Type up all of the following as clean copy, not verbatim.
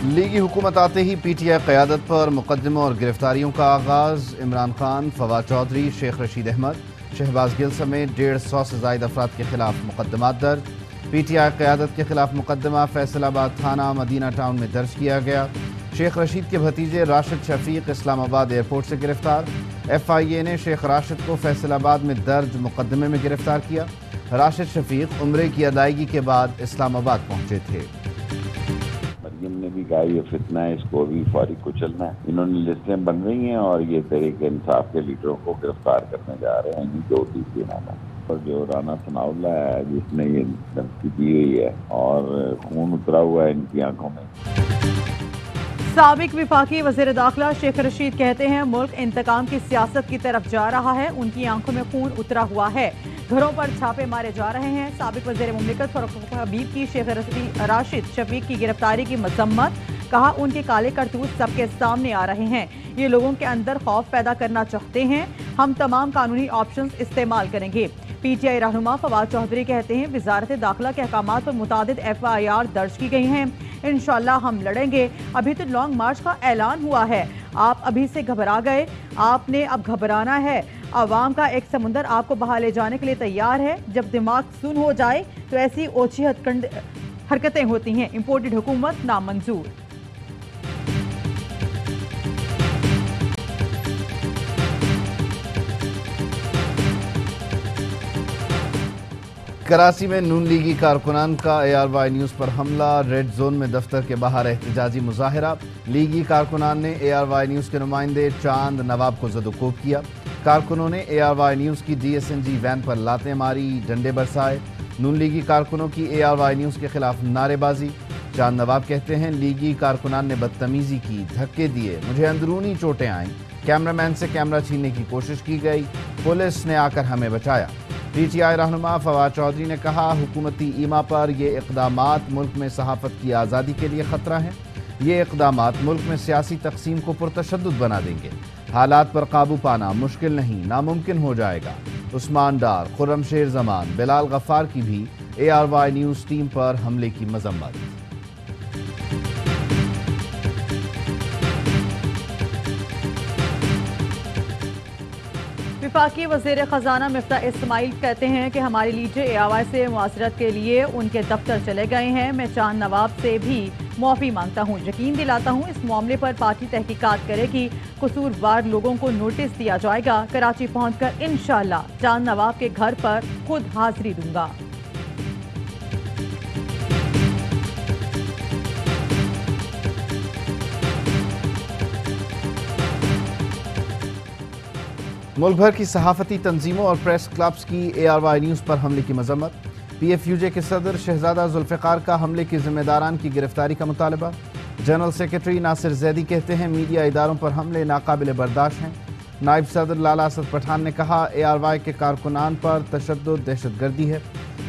लीगी हुकूमत आते ही PTI क़यादत पर मुकदमों और गिरफ्तारियों का आगाज़। इमरान खान, फवाद चौधरी, शेख रशीद अहमद, शहबाज गिल समेत 150 से ज़ायद अफराद के खिलाफ मुकदमात दर्ज। PTI क़यादत के खिलाफ मुकदमा फैसलाबाद थाना मदीना टाउन में दर्ज किया गया। शेख रशीद के भतीजे राशिद शफीक इस्लामाबाद एयरपोर्ट से गिरफ्तार। FIA ने शेख राशिद को फैसलाबाद में दर्ज मुकदमे में गिरफ्तार किया। राशिद शफीक उम्रे की अदायगी के बाद इस्लामाबाद पहुंचे थे। मरियम ने भी कहा ये फितना है, इसको भी फौरी कुचलना है। इन्होंने लिस्टें बन रही हैं और ये तहरीक इंसाफ के लीडरों को गिरफ्तार करने जा रहे हैं। 2 तीसरी नामा और जो राना सनाउल्लाह है जिसने ये धमकी दी हुई है और खून उतरा हुआ है इनकी आंखों में। साबिक विफाकी वज़ीर दाखिला शेख रशीद कहते हैं मुल्क इंतकाम की सियासत की तरफ जा रहा है। उनकी आंखों में खून उतरा हुआ है, घरों पर छापे मारे जा रहे हैं। साबिक वज़ीर मुमलिकत फरूख हबीब की शेख राशिद शफीक की गिरफ्तारी की मजम्मत। कहा उनके काले करतूत सबके सामने आ रहे हैं, ये लोगों के अंदर खौफ पैदा करना चाहते हैं। हम तमाम कानूनी ऑप्शंस इस्तेमाल करेंगे। PTI रहनुमा फवाद चौधरी कहते हैं वजारत दाखिला के अहकामात पर मुतादिद FIR दर्ज की गई हैं। इंशाल्लाह हम लड़ेंगे। अभी तो लॉन्ग मार्च का ऐलान हुआ है, आप अभी से घबरा गए, आपने अब घबराना है। अवाम का एक समुंदर आपको बहा ले जाने के लिए तैयार है। जब दिमाग सुन हो जाए तो ऐसी ओछी हरकतें होती हैं। इंपोर्टेड हुकूमत नामंजूर। कराची में नून लीगी कारकुनान का ARY न्यूज़ पर हमला। रेड जोन में दफ्तर के बाहर एहतजाजी मुजाहिरा। लीगी कारकुनान ने ARY न्यूज़ के नुमाइंदे चांद नवाब को ज़दोकोब किया। कारकुनों ने ARY न्यूज़ की DSNG वैन पर लातें मारी, डंडे बरसाए। नून लीगी कारकुनों की ARY न्यूज़ के खिलाफ नारेबाजी। चांद नवाब कहते हैं लीगी कारकुनान ने बदतमीजी की, धक्के दिए, मुझे अंदरूनी चोटें आईं, कैमरामैन से कैमरा छीनने की कोशिश की गई, पुलिस ने आकर हमें बचाया। PTI रहनुमा फवाद चौधरी ने कहा हुकूमती ईमा पर ये इक़दामात मुल्क में सहाफ़त की आज़ादी के लिए ख़तरा हैं। ये इक़दामात मुल्क में सियासी तक़सीम को पुरतशद्दुद बना देंगे। हालात पर काबू पाना मुश्किल नहीं, नामुमकिन हो जाएगा। उस्मान डार, खुर्रमशेर ज़मान, बिलाल गफ़ार की भी ARY न्यूज़ टीम पर हमले की मजम्मत। विफाकी वज़ीर ख़जाना मिफ्ता इस्माइल कहते हैं कि हमारे लीडर ARY से मुआसरत के लिए उनके दफ्तर चले गए हैं। मैं चांद नवाब से भी मुआफ़ी मांगता हूँ, यकीन दिलाता हूँ इस मामले पर पार्टी तहकीकात करेगी, कसूरवार लोगों को नोटिस दिया जाएगा। कराची पहुँचकर इंशाअल्लाह चांद नवाब के घर पर खुद हाजिरी दूंगा। मुल्क भर की सहाफ़ती तंजीमों और प्रेस क्लब्स की ARY न्यूज़ पर हमले की मजम्मत। PFUJ के सदर शहजादा जुल्फ़िकार का हमले के ज़िम्मेदारान की गिरफ्तारी का मुतालबा। जनरल सेक्रेटरी नासिर ज़ैदी कहते हैं मीडिया इदारों पर हमले नाकाबिल बर्दाश्त हैं। नायब सदर लाला असद पठान ने कहा ARY के कारकुनान पर तशद्दुद दहशतगर्दी है।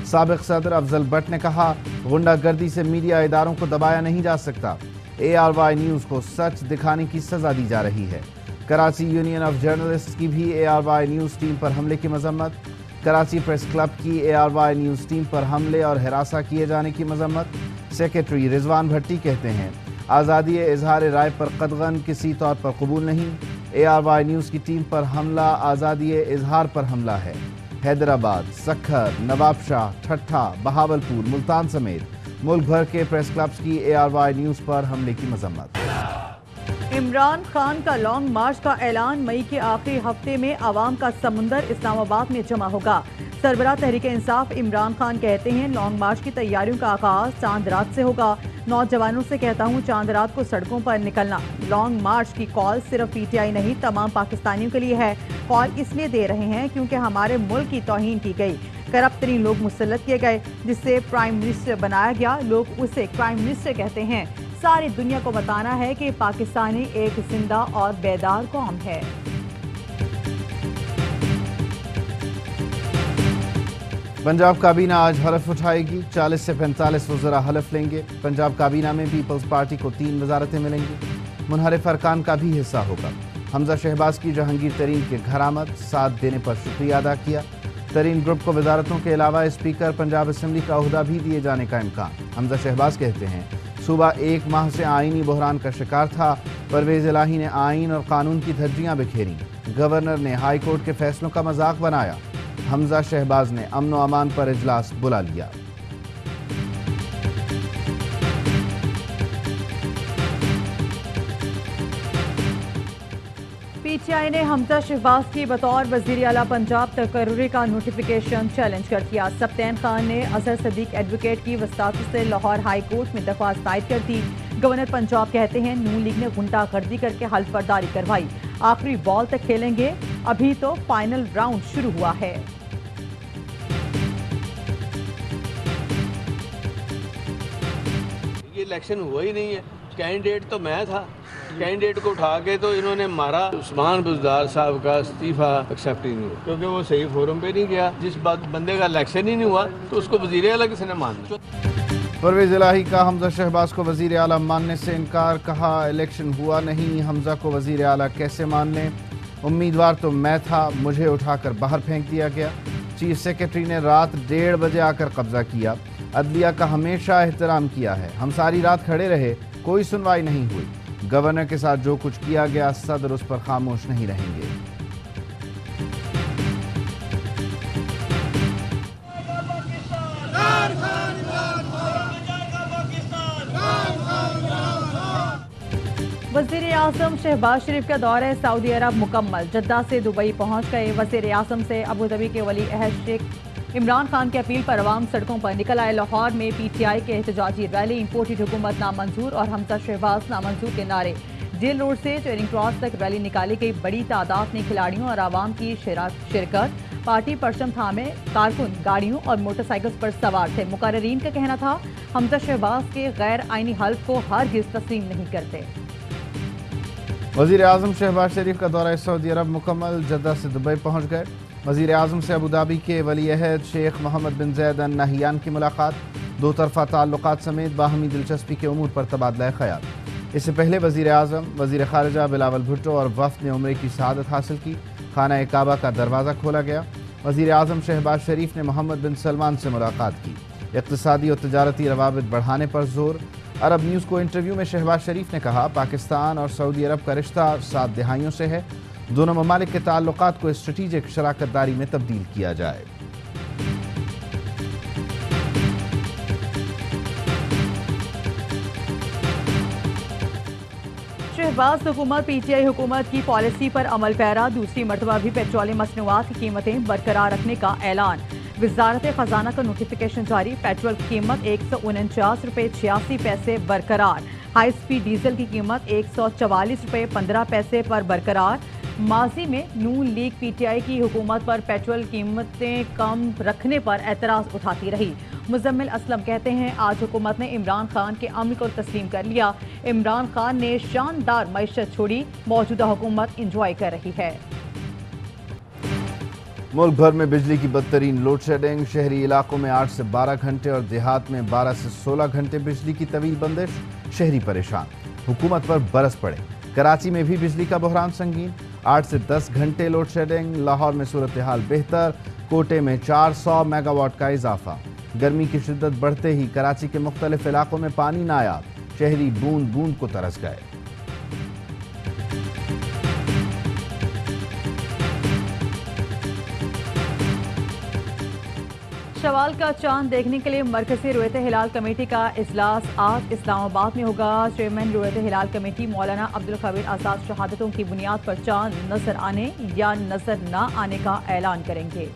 साबिक़ सदर अफजल भट्ट ने कहा गुंडागर्दी से मीडिया इदारों को दबाया नहीं जा सकता। ARY न्यूज़ को सच दिखाने की सज़ा दी जा रही है। कराची यूनियन ऑफ जर्नलिस्ट की भी ARY न्यूज़ टीम पर हमले की मजम्मत। कराची प्रेस क्लब की ARY न्यूज़ टीम पर हमले और हिरासा किए जाने की मजम्मत। सेक्रेटरी रिजवान भट्टी कहते हैं आज़ादी इजहार राय पर कदगन किसी तौर पर कबूल नहीं। ARY न्यूज़ की टीम पर हमला आज़ादी इजहार पर हमला है। हैदराबाद, सक्खर, नवाबशाह, ठट्ठा, बहावलपुर, मुल्तान समेत मुल्क भर के प्रेस क्लब्स की ARY न्यूज़ पर हमले की मजम्मत। इमरान खान का लॉन्ग मार्च का ऐलान। मई के आखिरी हफ्ते में आवाम का समुंदर इस्लामाबाद में जमा होगा। सरबराह तहरीक इंसाफ इमरान खान कहते हैं लॉन्ग मार्च की तैयारियों का आगाज चांद रात से होगा। नौजवानों से कहता हूँ चांद रात को सड़कों पर निकलना। लॉन्ग मार्च की कॉल सिर्फ PTI नहीं तमाम पाकिस्तानियों के लिए है। कॉल इसलिए दे रहे हैं क्योंकि हमारे मुल्क की तौहीन की गई, करप्ट तरीन लोग मुसल्लत किए गए, जिससे प्राइम मिनिस्टर बनाया गया। लोग उसे प्राइम मिनिस्टर कहते हैं। सारी दुनिया को बताना है कि पाकिस्तानी एक जिंदा और बेदार कौम है। पंजाब काबीना आज हलफ उठाएगी। 40 से 45 वज़रा हलफ लेंगे। पंजाब काबीना में पीपल्स पार्टी को 3 वजारतें मिलेंगी। मुनहरिफ अरकान का भी हिस्सा होगा। हमजा शहबाज की जहांगीर तरीन के घर आमद, साथ देने पर शुक्रिया अदा किया। तरीन ग्रुप को वजारतों के अलावा स्पीकर पंजाब असम्बली का ओहदा भी दिए जाने का इम्कान। हमजा शहबाज कहते हैं صوبہ 1 ماہ سے آئینی بحران کا شکار تھا۔ پرویز الہی نے آئین اور قانون کی دھجیاں بکھیریں۔ گورنر نے ہائی کورٹ کے فیصلوں کا مذاق بنایا۔ حمزہ شہباز نے امن و امان پر اجلاس بلا لیا۔ پی ٹی آئی نے حمزہ شہباز کی بطور وزیر اعلیٰ پنجاب تقرری کا نوٹیفیکیشن چیلنج کر دیا۔ سبطین خان نے اظہر صدیق ایڈوکیٹ کی وساطت سے لاہور ہائی کورٹ میں درخواست دائر کر دی۔ گورنر پنجاب کہتے ہیں نون لیگ نے غنڈہ گردی کر کے حلف برداری کروائی، آخری بال تک کھیلیں گے، ابھی تو فائنل راؤنڈ شروع ہوا ہے۔ یہ الیکشن ہوا ہی نہیں ہے، کینڈیڈیٹ تو میں تھا، کینڈیڈیٹ کو اٹھا کے تو انہوں نے مارا۔ عثمان بزدار صاحب کا استعفیٰ ایکسیپٹ ہی نہیں ہوا کیونکہ وہ صحیح فورم پہ نہیں گیا۔ جس بندے کا الیکشن ہی نہیں ہوا تو اس کو وزیر اعلیٰ کسی نے ماننا۔ پرویز الہی کا حمزہ شہباز کو وزیر اعلیٰ ماننے سے انکار، کہا الیکشن ہوا نہیں، حمزہ کو وزیر اعلیٰ کیسے مان لیں؟ امیدوار تو میں تھا، مجھے اٹھا کر باہر پھینک دیا گیا۔ چیف سیکرٹری نے رات 1:30 بجے آ کر قبضہ کیا۔ عدلیہ کا ہمیشہ احترام کیا ہے، ہم ساری رات کھڑے رہے، کوئی سنوائی نہیں ہوئی۔ گورنر کے ساتھ جو کچھ کیا گیا صدر اس پر خاموش نہیں رہیں گے۔ وزیر اعظم شہباز شریف کا دورہ سعودی عرب مکمل، جدہ سے دبئی پہنچ گئے۔ وزیر اعظم سے ابوظہبی کے ولی عہد شیخ عمران خان کی اپیل پر عوام سڑکوں پر نکل آئے۔ لاہور میں پی ٹی آئی کے احتجاجی ریلی، امپورٹڈ حکومت نامنظور اور حمزہ شہباز نامنظور کے نعرے۔ جیل روڈ سے چیرنگ کراس تک ریلی نکالی گئی، بڑی تعداد میں کھلاڑیوں اور عوام کی شرکت۔ پارٹی پرچم تھامے کارکن گاڑیوں اور موٹر سائیکلز پر سوار تھے۔ مقررین کا کہنا تھا حمزہ شہباز کے غیر آئینی حلف کو ہرگز تسلیم نہیں کرتے۔ وزیر اعظم شہباز شریف کا دورہ سعودی عرب مکمل، جدہ سے دبئی پہنچ گئے۔ وزیر اعظم سے ابوظہبی کے ولی عہد شیخ محمد بن زید ال نہیان کی ملاقات، دو طرفہ تعلقات سمیت باہمی دلچسپی کے امور پر تبادلہ خیال۔ اس سے پہلے وزیر اعظم، وزیر خارجہ بلاول بھٹو اور وفد نے عمرے کی سعادت حاصل کی۔ خانہ کعبہ کا دروازہ کھولا گیا۔ وزیر اعظم شہباز شریف نے محمد بن سلمان سے ملاقات کی، اقتصادی اور تجارتی روابط بڑھانے پر زور۔ عرب نیوز کو انٹرویو میں شہباز شریف نے کہا پاکستان اور سعودی عرب کا رشتہ 7 دہائیوں سے ہے، دونوں ممالک کے تعلقات کو اسٹریٹجک شراکت داری میں تبدیل کیا جائے۔ شہباز حکومت پی ٹی آئی حکومت کی پالیسی پر عمل پیرا، دوسری مرتبہ بھی پیٹرولیم مصنوعات کی قیمتیں برقرار رکھنے کا اعلان۔ وزارت خزانہ کا نوٹیفیکیشن جاری، پیٹرول کی قیمت 149 روپے 86 پیسے برقرار، ہائی سپیڈ ڈیزل کی قیمت 144 روپے 15 پیسے پر برقرار۔ ماضی میں نون لیگ پی ٹی آئی کی حکومت پر پیٹرول قیمتیں کم رکھنے پر اعتراض اٹھاتی رہی۔ مزمل اسلم کہتے ہیں آج حکومت نے عمران خان کے عمل کو تسلیم کر لیا۔ عمران خان نے شاندار معیشت چھوڑی، موجودہ حکومت انجوائے کر رہی ہے۔ ملک بھر میں بجلی کی بدترین لوڈ شیڈنگ، شہری علاقوں میں 8 سے 12 گھنٹے اور دیہات میں 12 سے 16 گھنٹے بجلی کی طویل بندش، شہری پریشان، حکومت پر برس پڑے۔ کراچی میں بھی بجلی کا بحران سنگین، 8 سے 10 گھنٹے لوڈ شیڈنگ۔ لاہور میں صورتحال بہتر، کوٹے میں 400 میگا واٹ کا اضافہ۔ گرمی کی شدت بڑھتے ہی کراچی کے مختلف علاقوں میں پانی نایاب، شہری بوند بوند کو ترس گئے۔ شوال کا چاند دیکھنے کے لیے مرکزی رویت ہلال کمیٹی کا اجلاس آج اسلام آباد میں ہوگا۔ چیئرمین رویت ہلال کمیٹی مولانا عبدالخبیر آزاد شہادتوں کی بنیاد پر چاند نظر آنے یا نظر نہ آنے کا اعلان کریں گے۔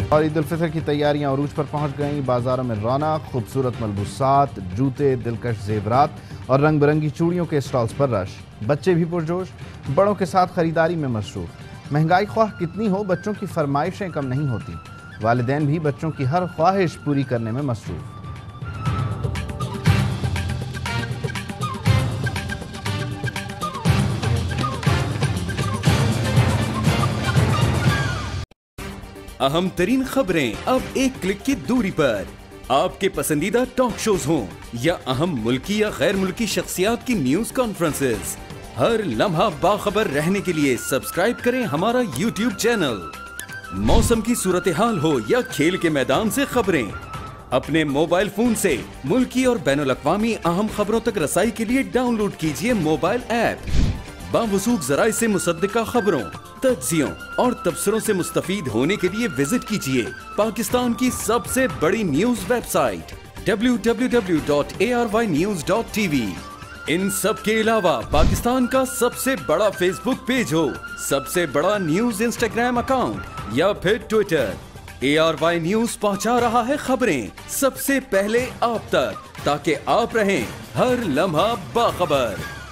اور عید الفطر کی تیاریاں عروج پر پہنچ گئیں، بازاروں میں رونق، خوبصورت ملبوسات، جوتے، دلکش زیورات اور رنگ برنگی چوڑیوں کے اسٹالز پر رش۔ بچے بھی پرجوش، بڑوں کے ساتھ خریداری میں مصروف۔ مہنگائی خواہ کتنی ہو، بچوں کی فرمائشیں کم نہیں ہوتی، والدین بھی بچوں کی ہر خواہش پوری کرنے میں مصروف۔ اہم ترین خبریں اب ایک کلک کی دوری پر، آپ کے پسندیدہ ٹاک شوز ہوں یا اہم ملکی یا غیر ملکی شخصیات کی نیوز کانفرنسز، ہر لمحہ باخبر رہنے کے لیے سبسکرائب کریں ہمارا یوٹیوب چینل۔ موسم کی صورتحال ہو یا کھیل کے میدان سے خبریں، अपने मोबाइल फोन से मुल्की और बैनुल-अक़वामी अहम खबरों तक रसाई के लिए डाउनलोड कीजिए मोबाइल ऐप। बावसूख ज़राए से मुसद्दिका खबरों, तज्ज़ियों और तबसरों से मुस्तफीद होने के लिए विजिट कीजिए पाकिस्तान की सबसे बड़ी न्यूज वेबसाइट www.arvnews.tv। इन सब के अलावा पाकिस्तान का सबसे बड़ा फेसबुक पेज हो, सबसे बड़ा न्यूज इंस्टाग्राम अकाउंट या फिर ट्विटर, ARY न्यूज पहुंचा रहा है खबरें सबसे पहले आप तक, ताकि आप रहें हर लम्हा बाखबर।